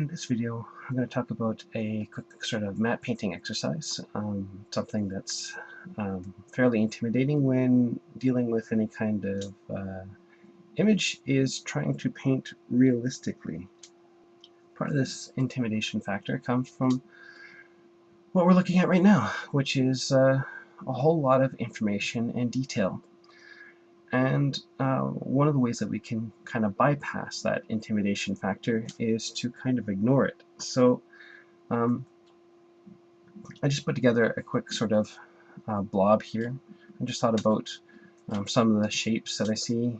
In this video, I'm going to talk about a quick sort of matte painting exercise, something that's fairly intimidating when dealing with any kind of image, is trying to paint realistically. Part of this intimidation factor comes from what we're looking at right now, which is a whole lot of information and detail. And one of the ways that we can kind of bypass that intimidation factor is to kind of ignore it. So I just put together a quick sort of blob here. I just thought about some of the shapes that I see.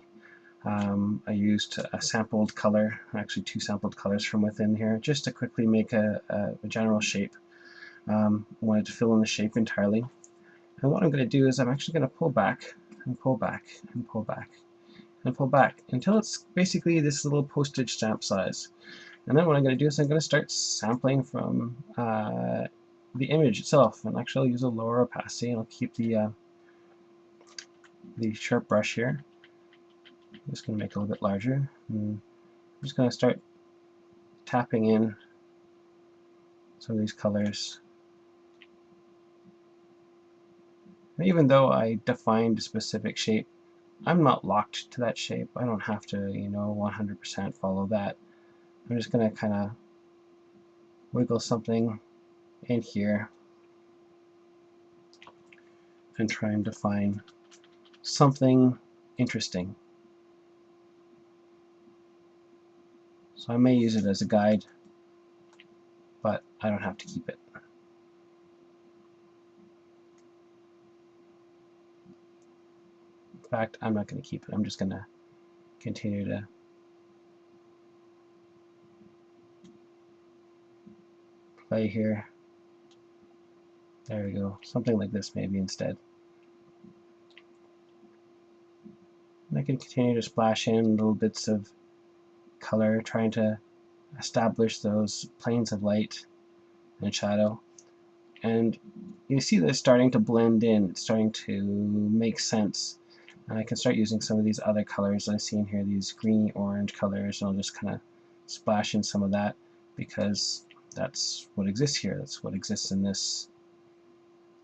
I used a sampled color, actually two sampled colors from within here, just to quickly make a general shape. Wanted to fill in the shape entirely. And what I'm going to do is I'm actually going to pull back and pull back and pull back and pull back until it's basically this little postage stamp size. And then what I'm going to do is I'm going to start sampling from the image itself, and actually I'll use a lower opacity, and I'll keep the sharp brush here. I'm just going to make it a little bit larger. And I'm just going to start tapping in some of these colors. And even though I defined a specific shape, I'm not locked to that shape. I don't have to, 100% follow that. I'm just going to kind of wiggle something in here and try and define something interesting. So I may use it as a guide, but I don't have to keep it. In fact, I'm not going to keep it. I'm just going to continue to play here. There we go. Something like this maybe instead. And I can continue to splash in little bits of color, trying to establish those planes of light and shadow. And you see that it's starting to blend in. It's starting to make sense. And I can start using some of these other colors that I see in here, these greeny orange colors, and I'll just kind of splash in some of that because that's what exists here. That's what exists in this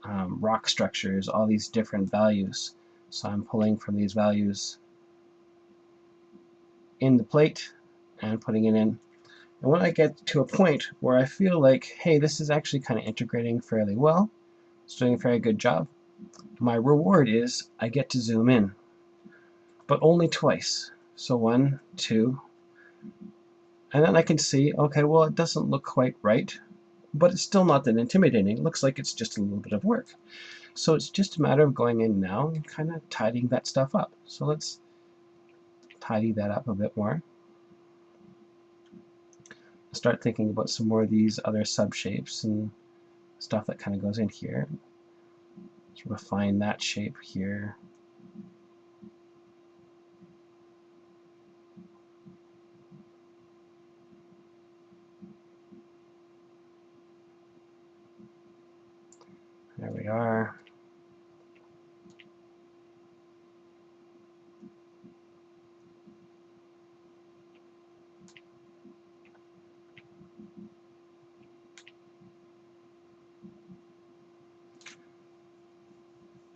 rock structures, all these different values. So I'm pulling from these values in the plate and putting it in. And when I get to a point where I feel like, hey, this is actually kind of integrating fairly well, it's doing a very good job, my reward is I get to zoom in, but only twice. So 1, 2, and then I can see, okay, well, it doesn't look quite right, but it's still not that intimidating. It looks like it's just a little bit of work. So it's just a matter of going in now and kind of tidying that stuff up. So let's tidy that up a bit more. Start thinking about some more of these other sub-shapes and stuff that kind of goes in here. Let's refine that shape here. There we are.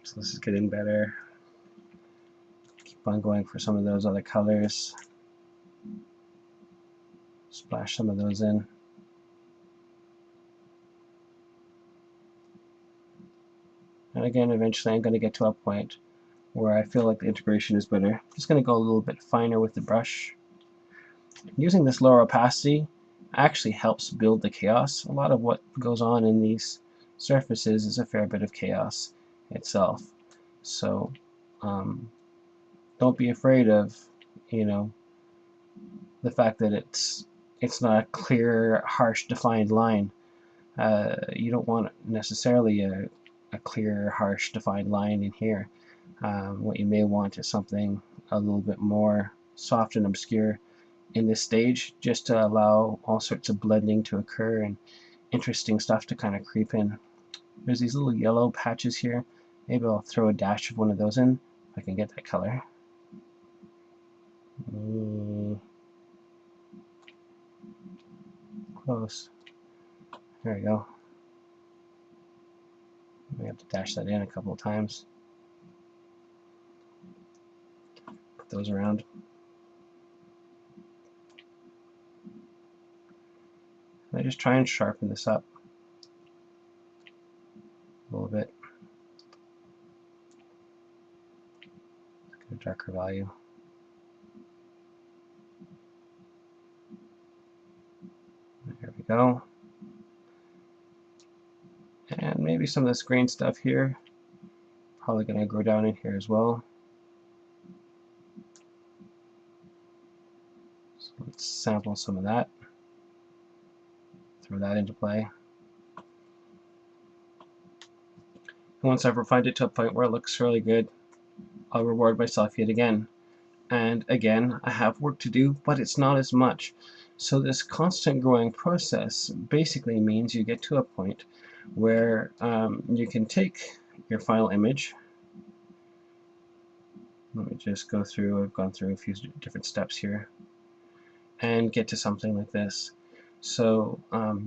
So this is getting better. Keep on going for some of those other colors. Splash some of those in. And again, eventually I'm going to get to a point where I feel like the integration is better. I'm just going to go a little bit finer with the brush. Using this lower opacity actually helps build the chaos. A lot of what goes on in these surfaces is a fair bit of chaos itself. So don't be afraid of, the fact that it's not a clear, harsh, defined line. You don't want necessarily a clear, harsh, defined line in here. What you may want is something a little bit more soft and obscure in this stage, just to allow all sorts of blending to occur and interesting stuff to kind of creep in. There's these little yellow patches here. Maybe I'll throw a dash of one of those in if I can get that color. close. There we go. We have to dash that in a couple of times. Put those around. I just try and sharpen this up a little bit. Get a darker value. There we go. And maybe some of this green stuff here, probably going to go down in here as well. So let's sample some of that. Throw that into play. And once I've refined it to a point where it looks really good, I'll reward myself yet again. And again, I have work to do, but it's not as much. So this constant growing process basically means you get to a point where you can take your final image. Let me just go through, I've gone through a few different steps here, and get to something like this. So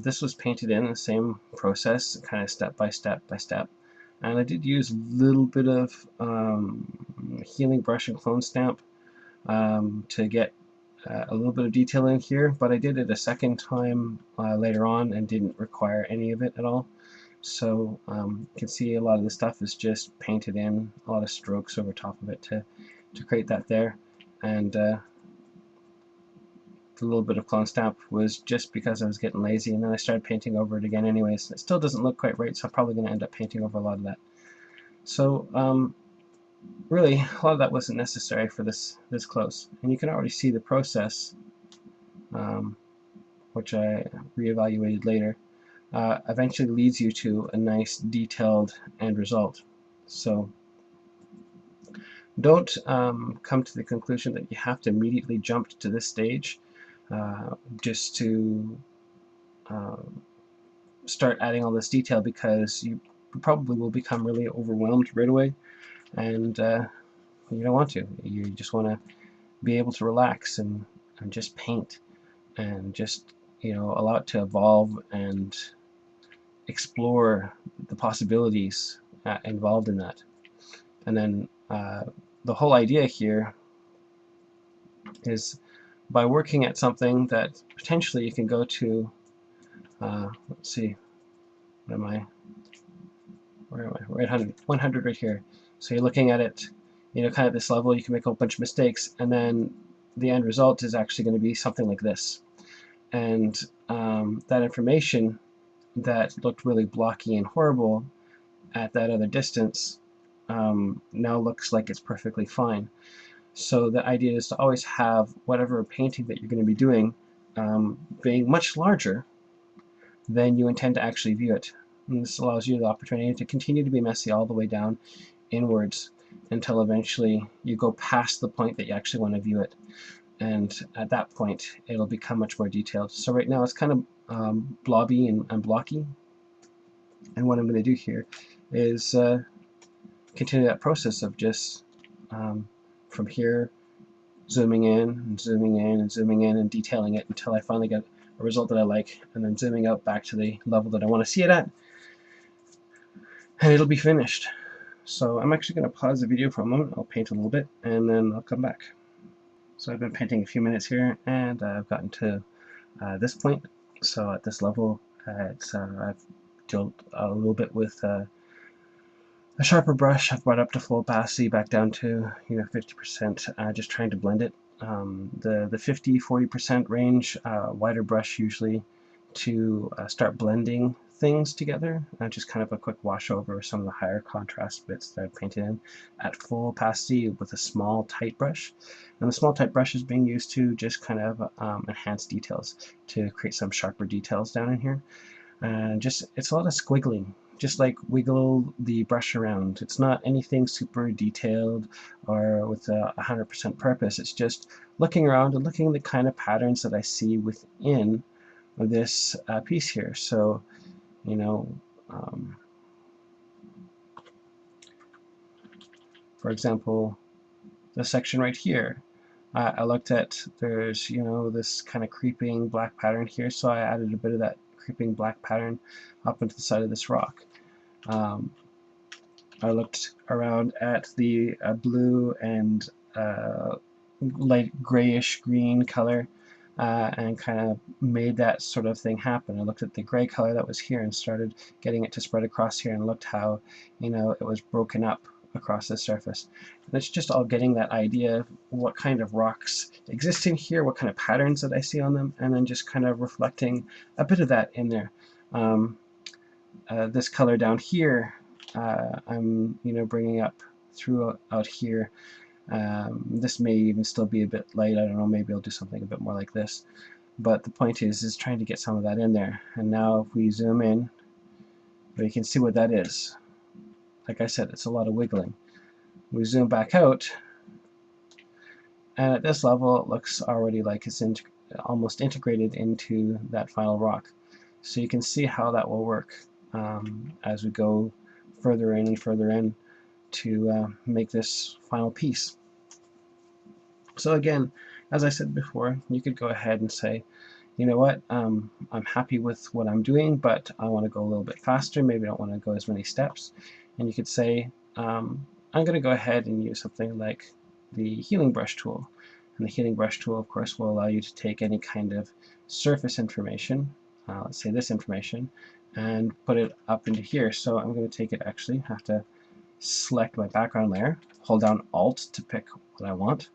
this was painted in the same process, kind of step by step by step. And I did use a little bit of healing brush and clone stamp to get a little bit of detail in here, but I did it a second time later on and didn't require any of it at all. So you can see a lot of the stuff is just painted in, a lot of strokes over top of it to create that there. And the little bit of clone stamp was just because I was getting lazy, and then I started painting over it again anyways. It still doesn't look quite right, so I'm probably going to end up painting over a lot of that. So really, a lot of that wasn't necessary for this close. And you can already see the process, which I reevaluated later, eventually leads you to a nice detailed end result. So don't come to the conclusion that you have to immediately jump to this stage just to start adding all this detail, because you probably will become really overwhelmed right away, and you don't want to. You just want to be able to relax and just paint and just allow it to evolve and explore the possibilities involved in that. And then the whole idea here is, by working at something that potentially you can go to, let's see, what am I? Where am I? We're at 100 right here. So you're looking at it, kind of this level. You can make a whole bunch of mistakes, and then the end result is actually going to be something like this. And that information that looked really blocky and horrible at that other distance now looks like it's perfectly fine. So the idea is to always have whatever painting that you're going to be doing being much larger than you intend to actually view it. And this allows you the opportunity to continue to be messy all the way down inwards until eventually you go past the point that you actually want to view it. And at that point, it'll become much more detailed. So right now it's kind of blobby and blocky. And what I'm going to do here is continue that process of just from here, zooming in and zooming in and zooming in and detailing it until I finally get a result that I like, and then zooming out back to the level that I want to see it at, and it'll be finished. So I'm actually going to pause the video for a moment. I'll paint a little bit and then I'll come back. So I've been painting a few minutes here, and I've gotten to this point. So at this level, I've dealt a little bit with a sharper brush. I've brought up to full opacity, back down to 50%, just trying to blend it. The 50-40% range, wider brush usually, to start blending things together, just kind of a quick wash over some of the higher contrast bits that I've painted in at full opacity with a small tight brush. And the small tight brush is being used to just kind of enhance details, to create some sharper details down in here. And it's a lot of squiggling, just like wiggle the brush around. It's not anything super detailed or with 100% purpose. It's just looking around and looking at the kind of patterns that I see within this piece here. So, for example, the section right here, I looked at, there's, you know, this kind of creeping black pattern here, so I added a bit of that creeping black pattern up into the side of this rock. I looked around at the blue and light grayish green color and kind of made that sort of thing happen. I looked at the gray color that was here and started getting it to spread across here, and looked how, you know, it was broken up across the surface. And it's just all getting that idea of what kind of rocks exist in here, what kind of patterns that I see on them, and then just kind of reflecting a bit of that in there. This color down here, I'm, you know, bringing up through out here. This may even still be a bit light. I don't know. Maybe I'll do something a bit more like this. But the point is trying to get some of that in there. And now if we zoom in, we can see what that is. Like I said, it's a lot of wiggling. We zoom back out, and at this level, it looks already like it's almost integrated into that final rock. So you can see how that will work as we go further in and further in to make this final piece. So again, as I said before, you could go ahead and say, you know what, I'm happy with what I'm doing, but I want to go a little bit faster. Maybe I don't want to go as many steps. And you could say, I'm going to go ahead and use something like the healing brush tool. And the healing brush tool, of course, will allow you to take any kind of surface information, let's say this information, and put it up into here. So I'm going to take it, actually, have to select my background layer, hold down Alt to pick what I want,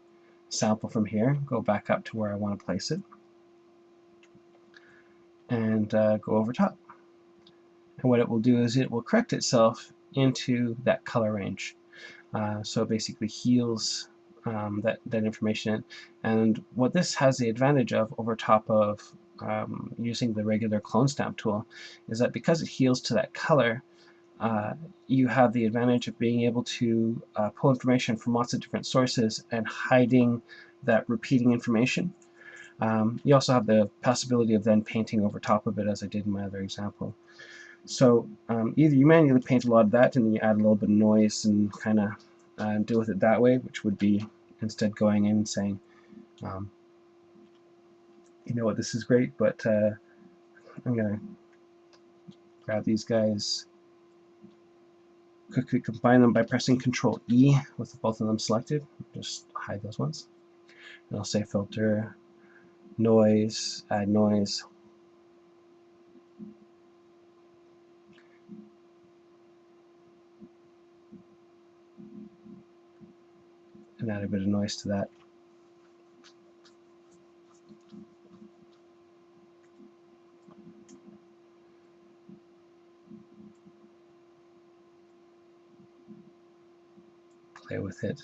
sample from here, go back up to where I want to place it, and go over top. And what it will do is it will correct itself into that color range. So it basically heals that information. And what this has the advantage of over top of using the regular clone stamp tool is that because it heals to that color, you have the advantage of being able to pull information from lots of different sources and hiding that repeating information. You also have the possibility of then painting over top of it, as I did in my other example. So either you manually paint a lot of that and then you add a little bit of noise and kind of deal with it that way, which would be instead going in and saying, you know what, this is great, but I'm going to grab these guys, quickly combine them by pressing Control E with both of them selected. Just hide those ones. And I'll say filter, noise, add noise. And add a bit of noise to that. Play with it.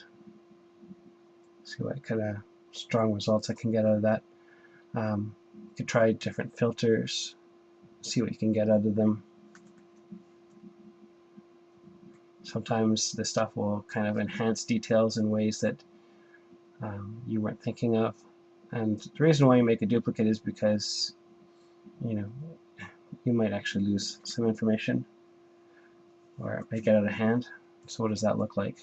See what kind of strong results I can get out of that. You could try different filters, see what you can get out of them. Sometimes this stuff will kind of enhance details in ways that you weren't thinking of. And the reason why you make a duplicate is because, you know, you might actually lose some information or it may get out of hand. So what does that look like?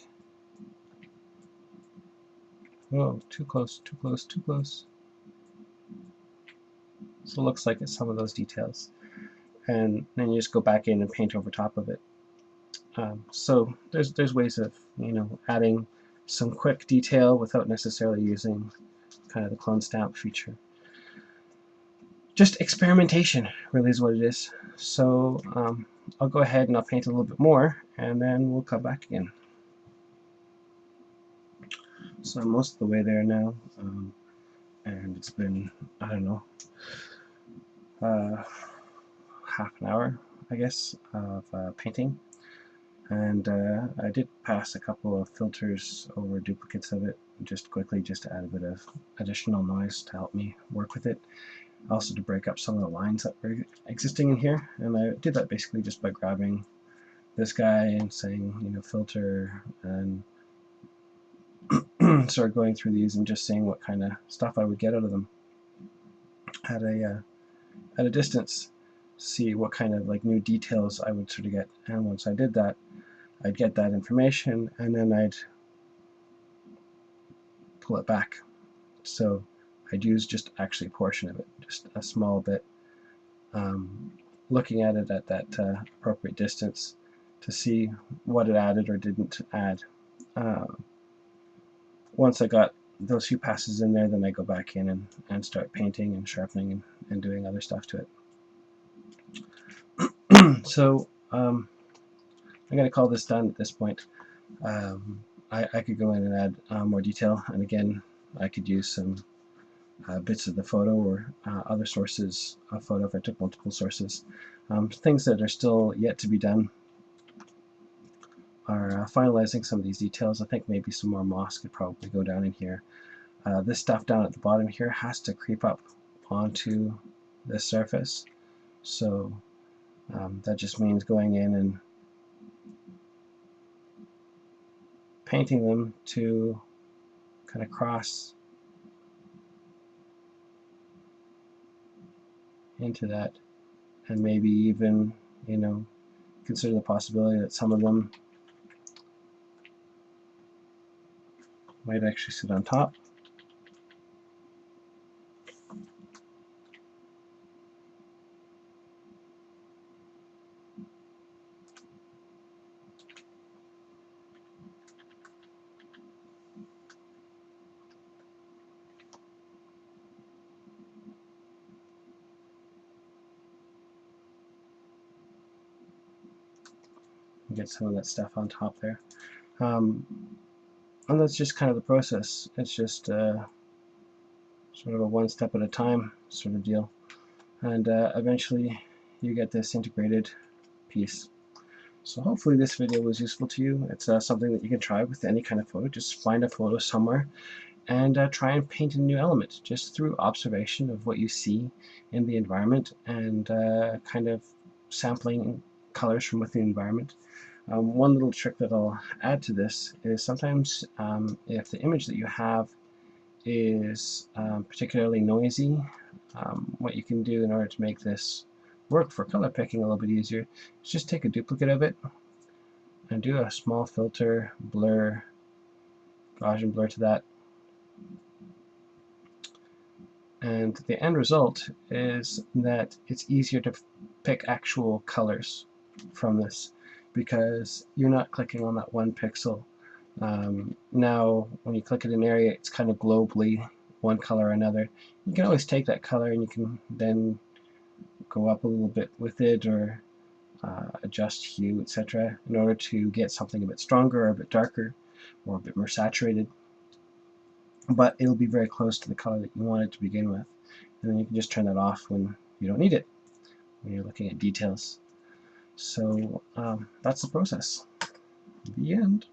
Oh, too close, too close, too close. So it looks like it's some of those details. And then you just go back in and paint over top of it. So there's ways of, you know, adding some quick detail without necessarily using kind of the clone stamp feature. Just experimentation really is what it is. So I'll go ahead and I'll paint a little bit more and then we'll come back again. So I'm most of the way there now, and it's been, I don't know, half an hour, I guess, of painting. And I did pass a couple of filters over duplicates of it, just quickly, just to add a bit of additional noise to help me work with it. Also to break up some of the lines that were existing in here. And I did that basically just by grabbing this guy and saying, you know, filter, and start going through these and just seeing what kind of stuff I would get out of them at a distance. See what kind of like new details I would sort of get. And once I did that, I'd get that information and then I'd pull it back So I'd use just actually a portion of it, just a small bit, looking at it at that appropriate distance to see what it added or didn't add. Once I got those few passes in there, then I go back in and start painting and sharpening and doing other stuff to it. So I'm going to call this done at this point. I could go in and add more detail, and again, I could use some bits of the photo or other sources of photo if I took multiple sources. Things that are still yet to be done are finalizing some of these details. I think maybe some more moss could probably go down in here. This stuff down at the bottom here has to creep up onto the surface, so that just means going in and painting them to kind of cross into that, and maybe even, you know, consider the possibility that some of them might actually sit on top. Get some of that stuff on top there. And that's just kind of the process. It's just sort of a one step at a time sort of deal. And eventually you get this integrated piece. So hopefully this video was useful to you. It's something that you can try with any kind of photo. Just find a photo somewhere and try and paint a new element just through observation of what you see in the environment and kind of sampling colors from within the environment. One little trick that I'll add to this is sometimes if the image that you have is particularly noisy, what you can do in order to make this work for color picking a little bit easier is just take a duplicate of it and do a small filter, blur, Gaussian blur to that. And the end result is that it's easier to pick actual colors from this because you're not clicking on that one pixel. Now, when you click at an area, it's kind of globally one color or another. You can always take that color and you can then go up a little bit with it or adjust hue, etc., in order to get something a bit stronger or a bit darker or a bit more saturated. But it'll be very close to the color that you want it to begin with. And then you can just turn that off when you don't need it, when you're looking at details. So that's the process. The end.